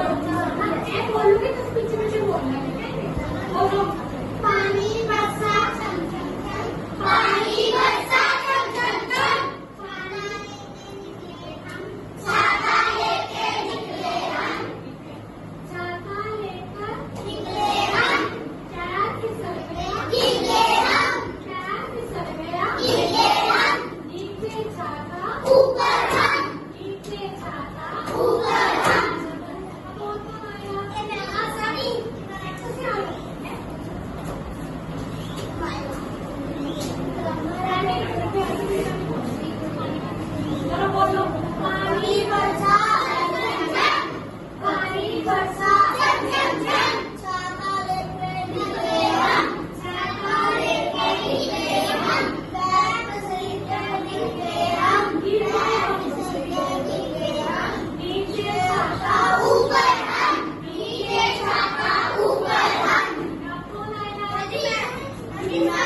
बोलूंगी तो पीछे पीछे बोलना है। बोलो। पानी बरसा चम चम चम, पानी बरसा चम चम चम, छाता लेके निकले हम, छाता लेकर निकले हम, क्या फिसल गया गिर हम, क्या फिसल गया गिर हम, नीचे छाता ऊपर हम, नीचे छाता ऊपर हम। बोलो। पानी बरसा पानी बरसा छाता लेके निकले हम, छाता लेके निकले हम, बैग सहित निकले हम, निकले हम, नीचे छाता ऊपर हम, नीचे छाता ऊपर हम। ये